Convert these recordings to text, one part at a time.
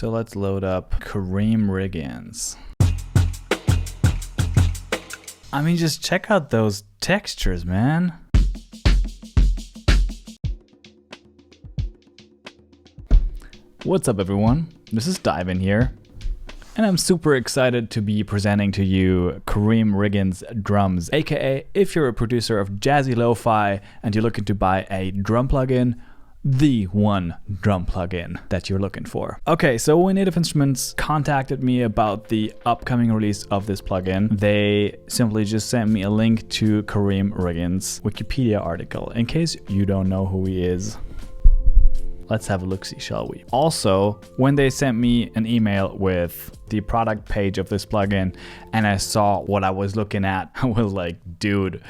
So let's load up KARRIEM Riggins. I mean, just check out those textures, man. What's up, everyone? This is DYVN here, and I'm super excited to be presenting to you KARRIEM Riggins Drums, aka if you're a producer of jazzy lo-fi and you're looking to buy a drum plugin, the one drum plugin that you're looking for. Okay, so when Native Instruments contacted me about the upcoming release of this plugin, they simply just sent me a link to KARRIEM Riggins' Wikipedia article. In case you don't know who he is, let's have a look-see, shall we? Also, when they sent me an email with the product page of this plugin and I saw what I was looking at, I was like, dude,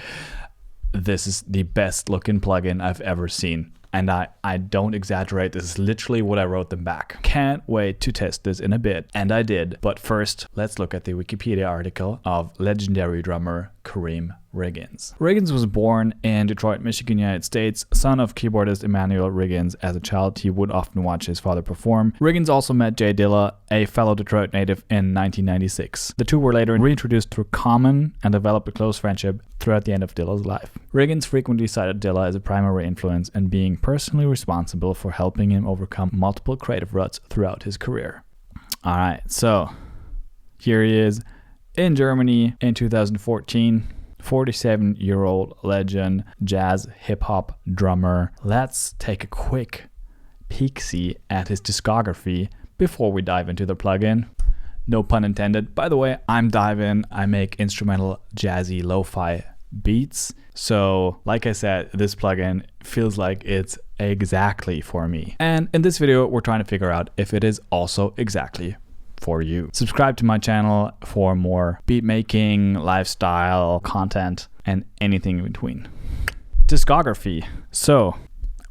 this is the best looking plugin I've ever seen. And I don't exaggerate, this is literally what I wrote them back. Can't wait to test this in a bit, and I did. But first, let's look at the Wikipedia article of legendary drummer KARRIEM Riggins. Riggins was born in Detroit, Michigan, United States, son of keyboardist Emmanuel Riggins. As a child, he would often watch his father perform. Riggins also met Dilla, a fellow Detroit native, in 1996. The two were later reintroduced through Common and developed a close friendship throughout the end of Dilla's life. Riggins frequently cited Dilla as a primary influence and being personally responsible for helping him overcome multiple creative ruts throughout his career. Alright, so here he is in Germany in 2014. 47-year-old legend, jazz hip-hop drummer. Let's take a quick peek-see at his discography before we dive into the plugin. No pun intended. By the way, I'm DYVN. I make instrumental jazzy lo-fi beats. So like I said, this plugin feels like it's exactly for me. And in this video, we're trying to figure out if it is also exactly for you. Subscribe to my channel for more beat making, lifestyle content, and anything in between. Discography. So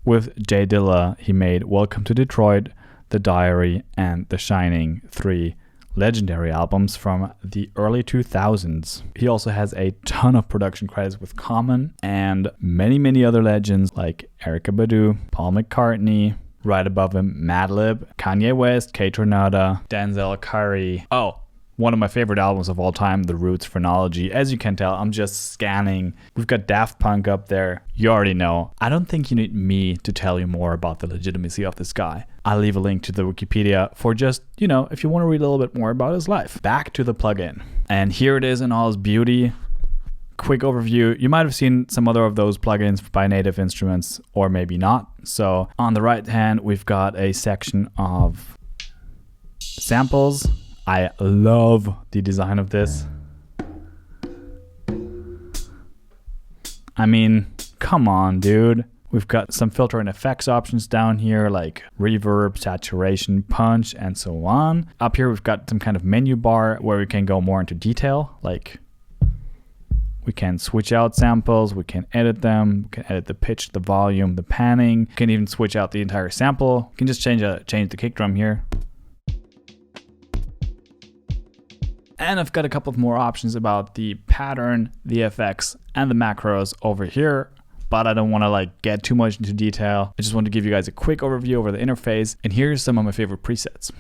with Dilla, he made Welcome to Detroit, The Diary, and The Shining, 3 legendary albums from the early 2000s. He also has a ton of production credits with Common and many other legends like Erykah Badu, Paul McCartney. Right above him, Madlib, Kanye West, K Tornado, Denzel Curry. Oh, one of my favorite albums of all time, The Roots Phrenology. As you can tell, I'm just scanning. We've got Daft Punk up there. You already know. I don't think you need me to tell you more about the legitimacy of this guy. I'll leave a link to the Wikipedia for just, if you want to read a little bit more about his life. Back to the plugin. And here it is in all its beauty. Quick overview. You might have seen some other of those plugins by Native Instruments, or maybe not. So on the right hand, we've got a section of samples. I love the design of this. I mean, come on, dude. We've got some filter and effects options down here, like reverb, saturation, punch, and so on. Up here, we've got some kind of menu bar where we can go more into detail, like we can switch out samples, we can edit them, we can edit the pitch, the volume, the panning. We can even switch out the entire sample. We can just change the kick drum here. And I've got a couple of more options about the pattern, the effects, and the macros over here, but I don't want to get too much into detail. I just want to give you guys a quick overview over the interface, and here's some of my favorite presets.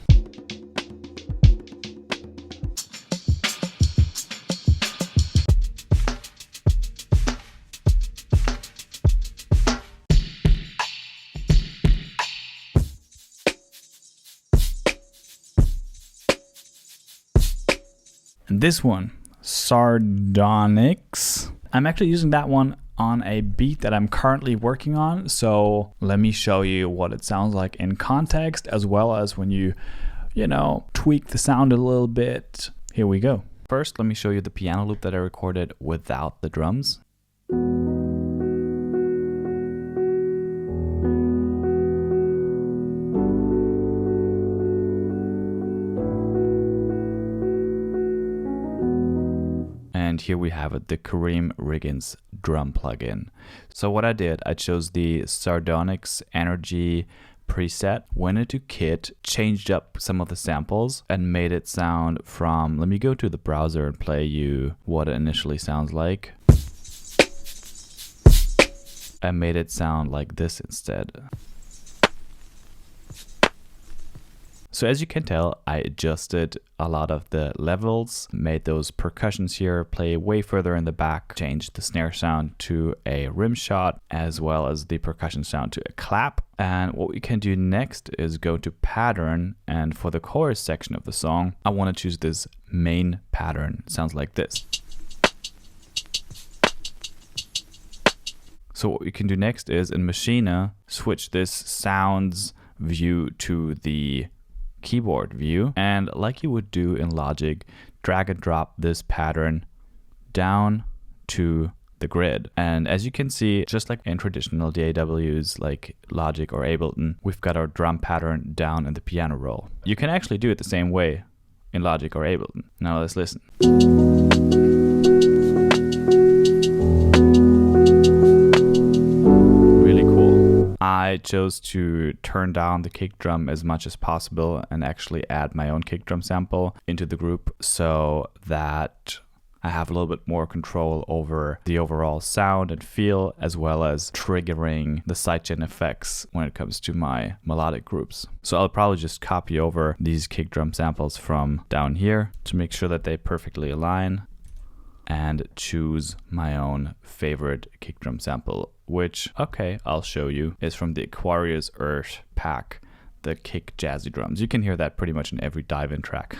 And this one, Sardonyx. I'm actually using that one on a beat that I'm currently working on. So let me show you what it sounds like in context, as well as when you tweak the sound a little bit. Here we go. First, let me show you the piano loop that I recorded without the drums. And here we have it, the KARRIEM Riggins drum plugin. So what I did, I chose the Sardonyx Energy preset, went into Kit, changed up some of the samples, and made it sound from, let me go to the browser and play you what it initially sounds like. I made it sound like this instead. So as you can tell, I adjusted a lot of the levels, made those percussions here play way further in the back, changed the snare sound to a rim shot, as well as the percussion sound to a clap. And what we can do next is go to pattern, and for the chorus section of the song, I want to choose this main pattern. It sounds like this. So what we can do next is in Machina, switch this sounds view to the keyboard view, and like you would do in Logic, drag and drop this pattern down to the grid. And as you can see, just like in traditional DAWs like Logic or Ableton, we've got our drum pattern down in the piano roll. You can actually do it the same way in Logic or Ableton. Now let's listen. I chose to turn down the kick drum as much as possible and actually add my own kick drum sample into the group so that I have a little bit more control over the overall sound and feel, as well as triggering the sidechain effects when it comes to my melodic groups. So I'll probably just copy over these kick drum samples from down here to make sure that they perfectly align, and choose my own favorite kick drum sample, which, okay, I'll show you, is from the Aquarius Earth pack, the kick jazzy drums. You can hear that pretty much in every DYVN track.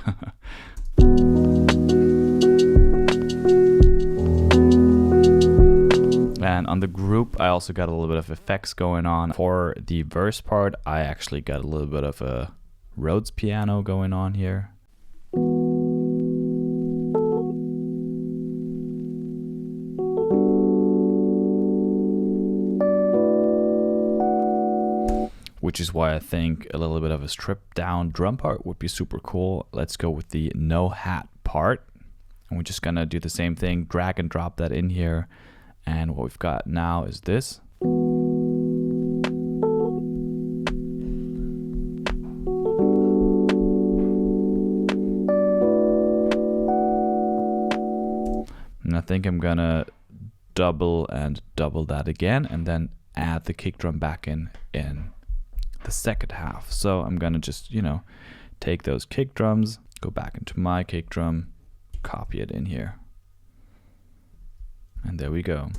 And on the group, I also got a little bit of effects going on. For the verse part, I actually got a little bit of a Rhodes piano going on here. Which is why I think a little bit of a stripped down drum part would be super cool. Let's go with the no hat part. And we're just gonna do the same thing, drag and drop that in here. And what we've got now is this. And I think I'm gonna double and double that again, and then add the kick drum back in the second half. So I'm gonna just, you know, take those kick drums, go back into my kick drum, copy it in here. And there we go.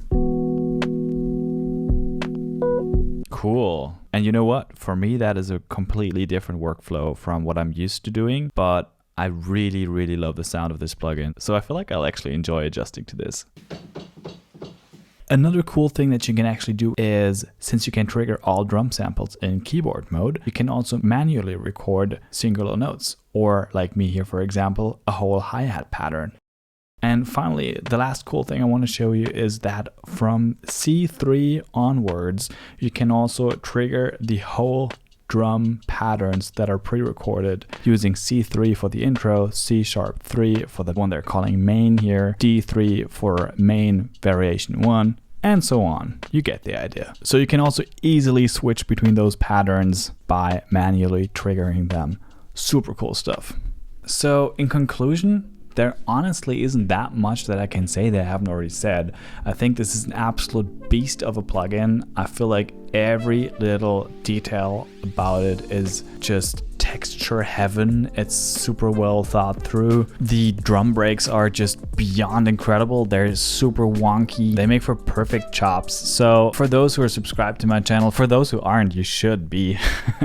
Cool. And you know what? For me, that is a completely different workflow from what I'm used to doing, but I really, really love the sound of this plugin. So I feel like I'll actually enjoy adjusting to this. Another cool thing that you can actually do is, since you can trigger all drum samples in keyboard mode, you can also manually record singular notes, or like me here, for example, a whole hi-hat pattern. And finally, the last cool thing I want to show you is that from C3 onwards, you can also trigger the whole drum patterns that are pre-recorded using C3 for the intro, C#3 for the one they're calling main here, D3 for main variation 1, and so on. You get the idea. So you can also easily switch between those patterns by manually triggering them. Super cool stuff. So in conclusion, there honestly isn't that much that I can say that I haven't already said. I think this is an absolute beast of a plugin. I feel like every little detail about it is just texture heaven. It's super well thought through. The drum breaks are just beyond incredible. They're super wonky. They make for perfect chops. So for those who are subscribed to my channel, for those who aren't, you should be.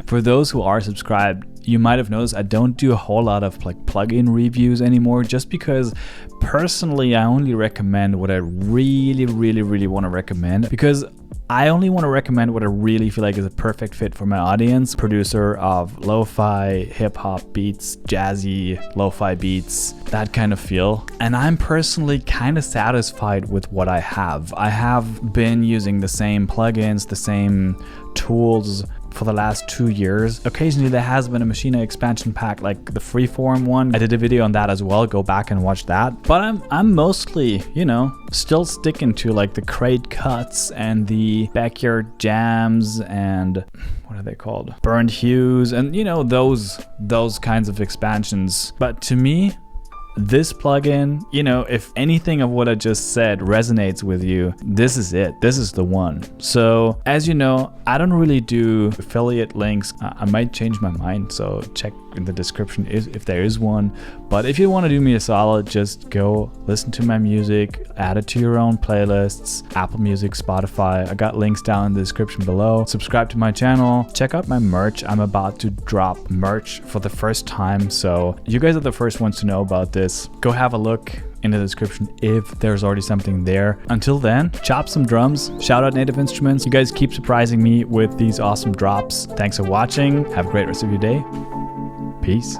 For those who are subscribed, you might have noticed I don't do a whole lot of like plugin reviews anymore, just because personally I only recommend what I really want to recommend, because I only want to recommend what I really feel like is a perfect fit for my audience. Producer of lo-fi, hip-hop beats, jazzy, lo-fi beats, that kind of feel. And I'm personally kind of satisfied with what I have. I have been using the same plugins, the same tools for the last 2 years. Occasionally there has been a Machina expansion pack like the Freeform one. I did a video on that as well, go back and watch that. But I'm mostly, you know, still sticking to like the crate cuts and the backyard jams and what are they called? Burned hues and, you know, those kinds of expansions. But to me, this plugin, you know, if anything of what I just said resonates with you, this is it. This is the one. So as you know, I don't really do affiliate links. I might change my mind, so check in the description if there is one. But if you want to do me a solid, just go listen to my music, add it to your own playlists, Apple Music, Spotify. I got links down in the description below. Subscribe to my channel, check out my merch. I'm about to drop merch for the first time, so you guys are the first ones to know about this. Go have a look in the description if there's already something there. Until then, chop some drums, shout out Native Instruments. You guys keep surprising me with these awesome drops. Thanks for watching. Have a great rest of your day. Peace.